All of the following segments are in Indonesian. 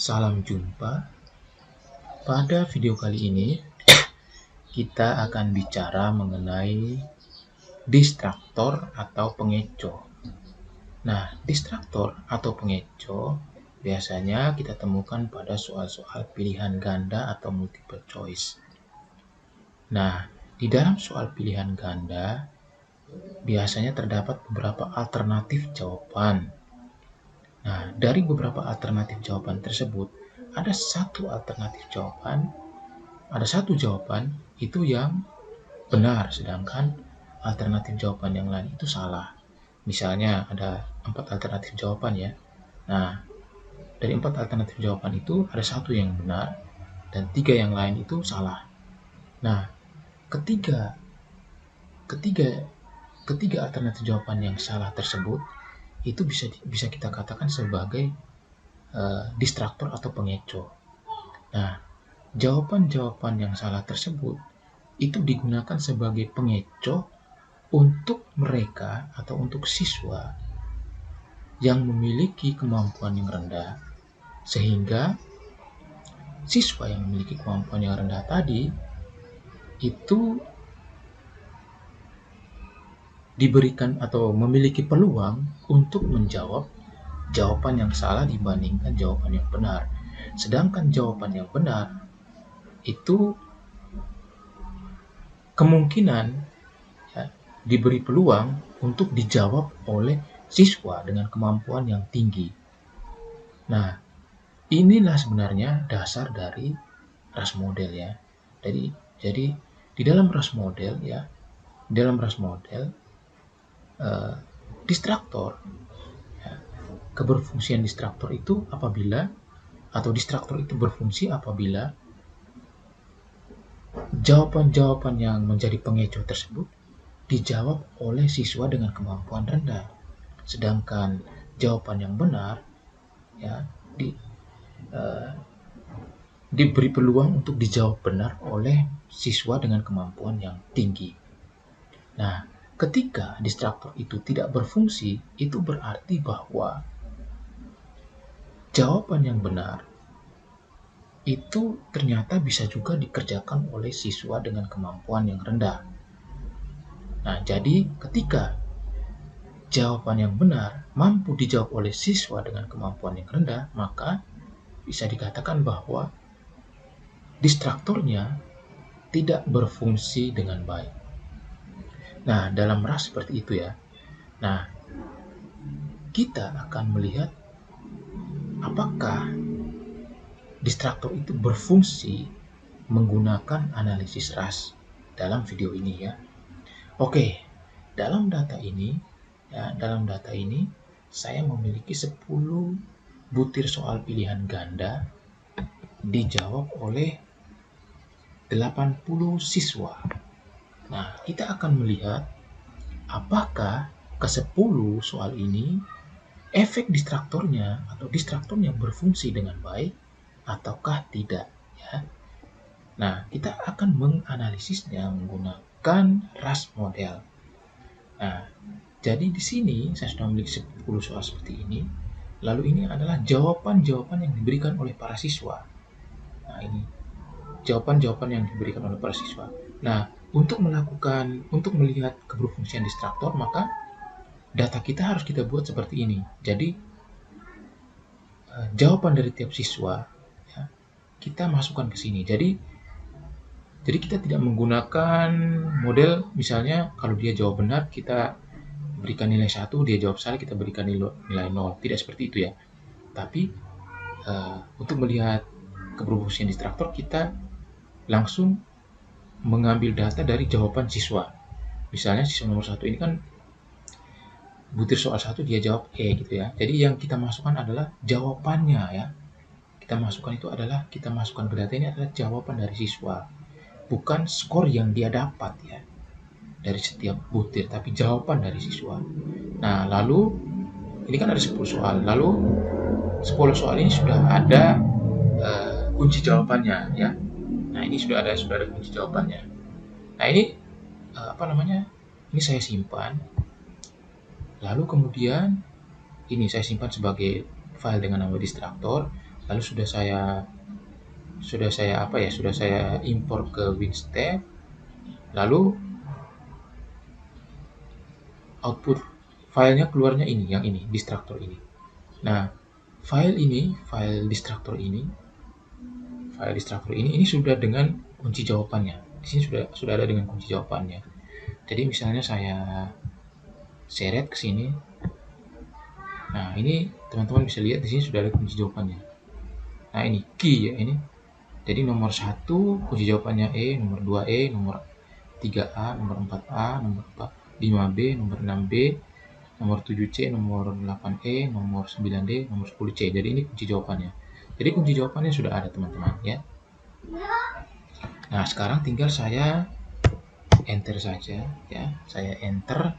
Salam jumpa. Pada video kali ini, kita akan bicara mengenai distraktor atau pengecoh. Nah, distraktor atau pengecoh biasanya kita temukan pada soal-soal pilihan ganda atau multiple choice. Nah, di dalam soal pilihan ganda, biasanya terdapat beberapa alternatif jawaban. Nah, dari beberapa alternatif jawaban tersebut, ada satu jawaban itu yang benar, sedangkan alternatif jawaban yang lain itu salah. Misalnya ada 4 alternatif jawaban ya. Nah, dari 4 alternatif jawaban itu ada satu yang benar dan 3 yang lain itu salah. Nah, ketiga alternatif jawaban yang salah tersebut itu bisa kita katakan sebagai distraktor atau pengecoh. Nah, jawaban-jawaban yang salah tersebut itu digunakan sebagai pengecoh untuk mereka atau untuk siswa yang memiliki kemampuan yang rendah, sehingga siswa yang memiliki kemampuan yang rendah tadi itu diberikan atau memiliki peluang untuk menjawab jawaban yang salah dibandingkan jawaban yang benar. Sedangkan jawaban yang benar itu kemungkinan diberi peluang untuk dijawab oleh siswa dengan kemampuan yang tinggi. Nah, inilah sebenarnya dasar dari Rush model ya. Jadi di dalam Rush model distraktor keberfungsian distraktor itu berfungsi apabila jawaban-jawaban yang menjadi pengecoh tersebut dijawab oleh siswa dengan kemampuan rendah, sedangkan jawaban yang benar diberi peluang untuk dijawab benar oleh siswa dengan kemampuan yang tinggi. Nah, ketika distraktor itu tidak berfungsi, itu berarti bahwa jawaban yang benar itu ternyata bisa juga dikerjakan oleh siswa dengan kemampuan yang rendah. Nah, jadi ketika jawaban yang benar mampu dijawab oleh siswa dengan kemampuan yang rendah, maka bisa dikatakan bahwa distraktornya tidak berfungsi dengan baik. Nah, dalam Rush seperti itu ya. Nah, kita akan melihat apakah distraktor itu berfungsi menggunakan analisis Rush dalam video ini ya. Oke, dalam data ini saya memiliki 10 butir soal pilihan ganda dijawab oleh 80 siswa. Nah, kita akan melihat apakah ke-10 soal ini efek distraktornya berfungsi dengan baik ataukah tidak ya. Nah, kita akan menganalisisnya menggunakan Rush model. Nah, jadi di sini saya sudah memiliki 10 soal seperti ini. Lalu ini adalah jawaban-jawaban yang diberikan oleh para siswa. Nah, ini jawaban-jawaban yang diberikan oleh para siswa. Nah, untuk melihat keberfungsian distraktor, maka data kita harus kita buat seperti ini. Jadi jawaban dari tiap siswa ya, kita masukkan ke sini. Jadi kita tidak menggunakan model misalnya kalau dia jawab benar kita berikan nilai 1, dia jawab salah kita berikan nilai 0. Tidak seperti itu ya. Tapi untuk melihat keberfungsian distraktor kita langsung mengambil data dari jawaban siswa. Misalnya siswa nomor 1 ini kan butir soal 1 dia jawab E gitu ya. Jadi yang kita masukkan adalah jawabannya ya. Kita masukkan ke data ini adalah jawaban dari siswa. Bukan skor yang dia dapat ya dari setiap butir, tapi jawaban dari siswa. Nah, lalu ini kan ada 10 soal. Lalu 10 soal ini sudah ada kunci jawabannya ya. Nah, ini sudah ada kunci jawabannya. Nah, ini ini saya simpan. Lalu kemudian ini saya simpan sebagai file dengan nama distraktor. lalu sudah saya impor ke WinStep, lalu output filenya keluarnya ini, yang ini, destructor ini. Nah, file destructor ini sudah dengan kunci jawabannya. Di sini sudah ada dengan kunci jawabannya. Jadi misalnya saya seret ke sini. Nah, ini teman-teman bisa lihat di sini sudah ada kunci jawabannya. Nah, ini key ya ini. Jadi nomor 1 kunci jawabannya E, nomor 2 E, nomor 3A, nomor 4A, nomor 5B, nomor 6B, nomor 7C, nomor 8E, nomor 9D, nomor 10C. Jadi ini kunci jawabannya. Jadi kunci jawabannya sudah ada teman-teman ya. Nah, sekarang tinggal saya enter saja ya. Saya enter.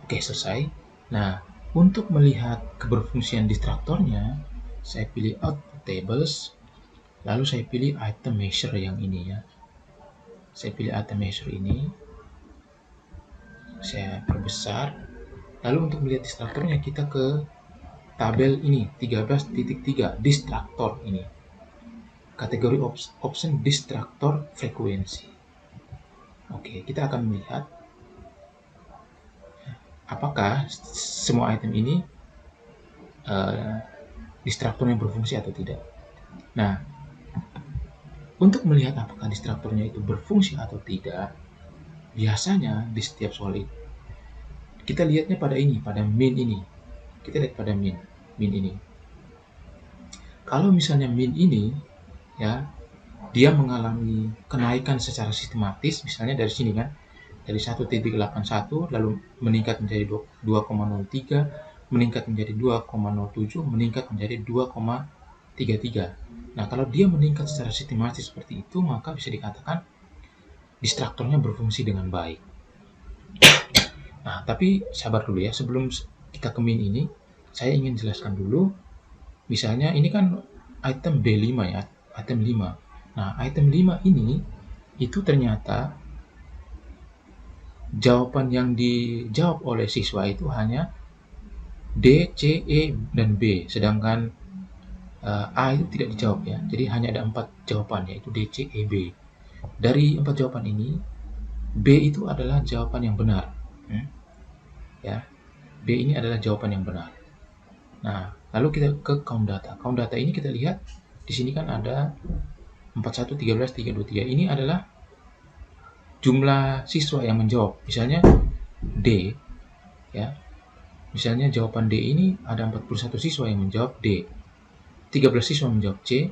Oke, selesai. Nah, untuk melihat keberfungsian destruktornya, saya pilih output tables, lalu saya pilih item measure yang ini ya. Saya pilih item measure ini, saya perbesar. Lalu untuk melihat destruktornya kita ke tabel ini 13.3 destruktor ini. Kategori option destruktor frekuensi. Oke, kita akan melihat apakah semua item ini destruktornya berfungsi atau tidak. Nah, untuk melihat apakah destruktornya itu berfungsi atau tidak, biasanya di setiap soal itu kita lihatnya pada ini, pada min ini. Kita lihat pada min ini. Kalau misalnya min ini ya, dia mengalami kenaikan secara sistematis, misalnya dari sini kan, dari 1.81 lalu meningkat menjadi 2,03, meningkat menjadi 2,07, meningkat menjadi 2,33. Nah, kalau dia meningkat secara sistematis seperti itu, maka bisa dikatakan destruktornya berfungsi dengan baik. Nah, tapi sabar dulu ya, sebelum kita ke min ini, saya ingin jelaskan dulu, misalnya ini kan item B5 ya, item 5. Nah, item 5 ini, itu ternyata jawaban yang dijawab oleh siswa itu hanya D, C, E, dan B, sedangkan A itu tidak dijawab ya, jadi hanya ada 4 jawaban, yaitu D, C, E, B. Dari 4 jawaban ini, B itu adalah jawaban yang benar. Ya, B ini adalah jawaban yang benar. Nah, lalu kita ke count data. Count data ini kita lihat di sini kan ada 41, 13, 323. Ini adalah jumlah siswa yang menjawab. Misalnya D, ya. Misalnya jawaban D ini ada 41 siswa yang menjawab D. 13 siswa menjawab C,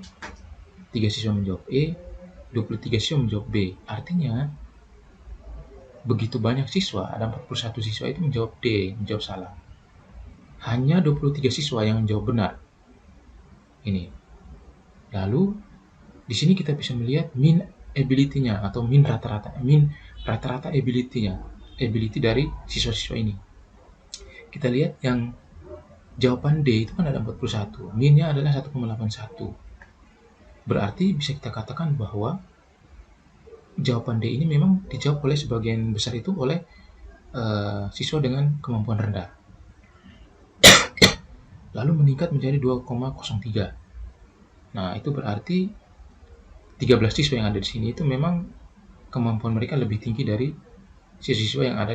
3 siswa menjawab E, 23 siswa menjawab B. Artinya begitu banyak siswa, ada 41 siswa itu menjawab D, menjawab salah. Hanya 23 siswa yang menjawab benar. Ini. Lalu di sini kita bisa melihat min ability-nya atau min rata-rata ability dari siswa-siswa ini. Kita lihat yang jawaban D itu kan ada 41, min-nya adalah 1,81. Berarti bisa kita katakan bahwa jawaban D ini memang dijawab oleh sebagian besar itu oleh siswa dengan kemampuan rendah. Lalu meningkat menjadi 2,03. Nah, itu berarti 13 siswa yang ada di sini itu memang kemampuan mereka lebih tinggi dari siswa yang ada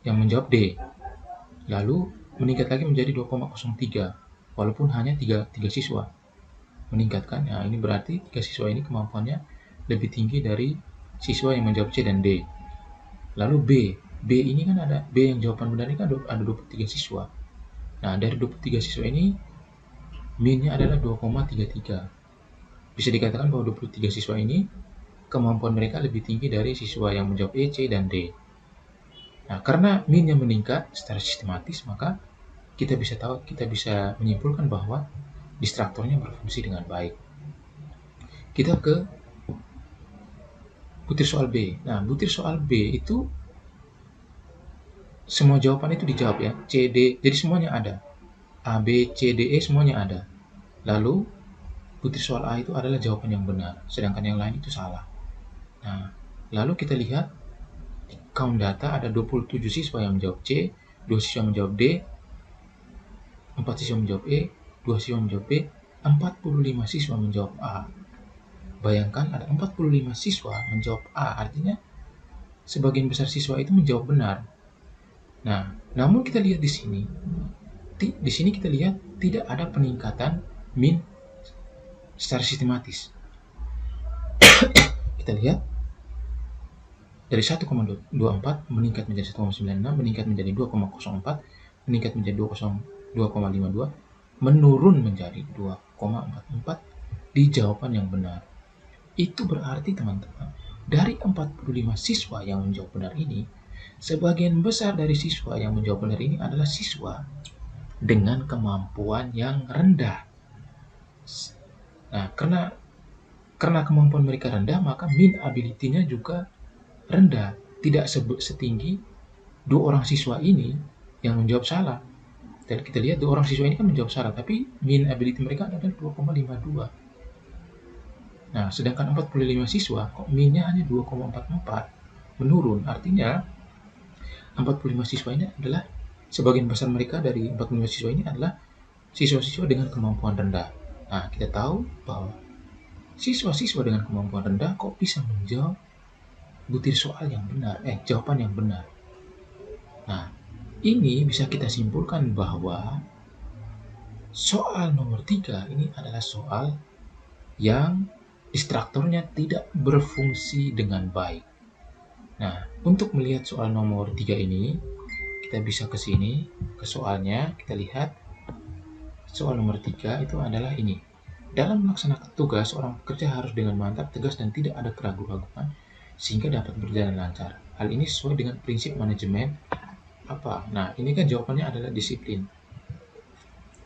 yang menjawab D. Lalu meningkat lagi menjadi 2,03 walaupun hanya 3 siswa meningkatkan. Nah, ini berarti 3 siswa ini kemampuannya lebih tinggi dari siswa yang menjawab C dan D. Lalu B ini kan ada B yang jawaban benar ini kan ada 23 siswa. Nah, dari 23 siswa ini min-nya adalah 2,33. Bisa dikatakan bahwa 23 siswa ini kemampuan mereka lebih tinggi dari siswa yang menjawab E, C, dan D. Nah, karena min-nya meningkat secara sistematis, maka kita bisa menyimpulkan bahwa destruktornya berfungsi dengan baik. Kita ke butir soal B. Nah, butir soal B itu semua jawaban itu dijawab ya, C, D, jadi semuanya ada. A, B, C, D, E semuanya ada. Lalu butir soal A itu adalah jawaban yang benar, sedangkan yang lain itu salah. Nah, lalu kita lihat count data ada 27 siswa yang menjawab C, 2 siswa menjawab D, 4 siswa menjawab E, 2 siswa menjawab B, 45 siswa menjawab A. Bayangkan ada 45 siswa menjawab A, artinya sebagian besar siswa itu menjawab benar. Nah, namun kita lihat di sini kita lihat tidak ada peningkatan min secara sistematis. Kita lihat dari 1,24 meningkat menjadi 1,96, meningkat menjadi 2,04, meningkat menjadi 2,52, menurun menjadi 2,44 di jawaban yang benar. Itu berarti teman-teman, dari 45 siswa yang menjawab benar ini, sebagian besar dari siswa yang menjawab benar ini adalah siswa dengan kemampuan yang rendah. Nah, karena kemampuan mereka rendah, maka min ability-nya juga rendah, tidak setinggi dua orang siswa ini yang menjawab salah. Dan kita lihat dua orang siswa ini kan menjawab salah, tapi min ability mereka adalah 2,52. Nah, sedangkan 45 siswa kok minnya hanya 2,44, menurun. Artinya 45 siswa ini adalah sebagian besar mereka dari 45 siswa ini adalah siswa-siswa dengan kemampuan rendah. Nah, kita tahu bahwa siswa-siswa dengan kemampuan rendah kok bisa menjawab butir soal yang benar, jawaban yang benar. Nah, ini bisa kita simpulkan bahwa soal nomor 3 ini adalah soal yang distraktornya tidak berfungsi dengan baik. Nah, untuk melihat soal nomor 3 ini, kita bisa ke sini, ke soalnya, kita lihat soal nomor 3 itu adalah ini. Dalam melaksanakan tugas, seorang pekerja harus dengan mantap, tegas, dan tidak ada keraguan-keraguan sehingga dapat berjalan lancar. Hal ini sesuai dengan prinsip manajemen apa? Nah, ini kan jawabannya adalah disiplin.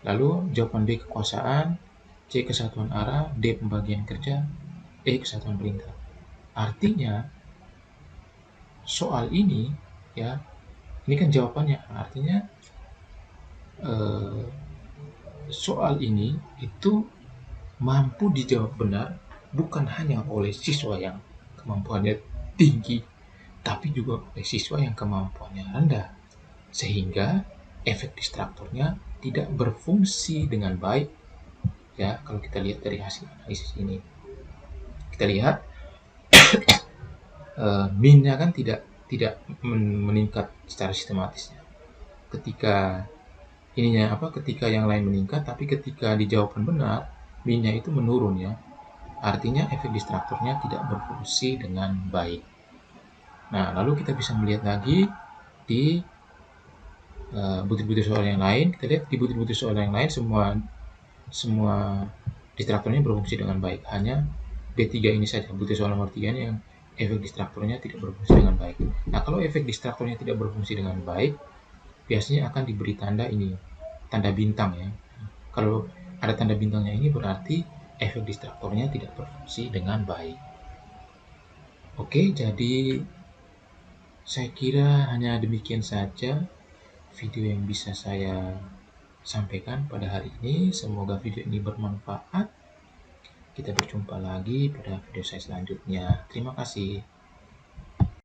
Lalu jawaban B kekuasaan, C kesatuan arah, D pembagian kerja, E kesatuan perintah. Artinya soal ini ya, ini kan jawabannya. Artinya soal ini itu mampu dijawab benar bukan hanya oleh siswa yang kemampuannya tinggi, tapi juga oleh siswa yang kemampuannya rendah, sehingga efek distraktornya tidak berfungsi dengan baik. Ya, kalau kita lihat dari hasil analisis ini, kita lihat min-nya kan tidak meningkat secara sistematisnya. Ketika ketika yang lain meningkat, tapi ketika di jawaban benar min-nya itu menurun ya. Artinya efek distraktornya tidak berfungsi dengan baik. Nah, lalu kita bisa melihat lagi di butir-butir soal yang lain. Kita lihat di butir-butir soal yang lain semua distraktornya berfungsi dengan baik. Hanya B3 ini saja, butir soal nomor 3 ini yang efek distraktornya tidak berfungsi dengan baik. Nah, kalau efek distraktornya tidak berfungsi dengan baik, biasanya akan diberi tanda ini, tanda bintang ya. Kalau ada tanda bintangnya ini berarti efek distraktornya tidak berfungsi dengan baik. Oke, jadi saya kira hanya demikian saja video yang bisa saya sampaikan pada hari ini. Semoga video ini bermanfaat. Kita berjumpa lagi pada video saya selanjutnya. Terima kasih.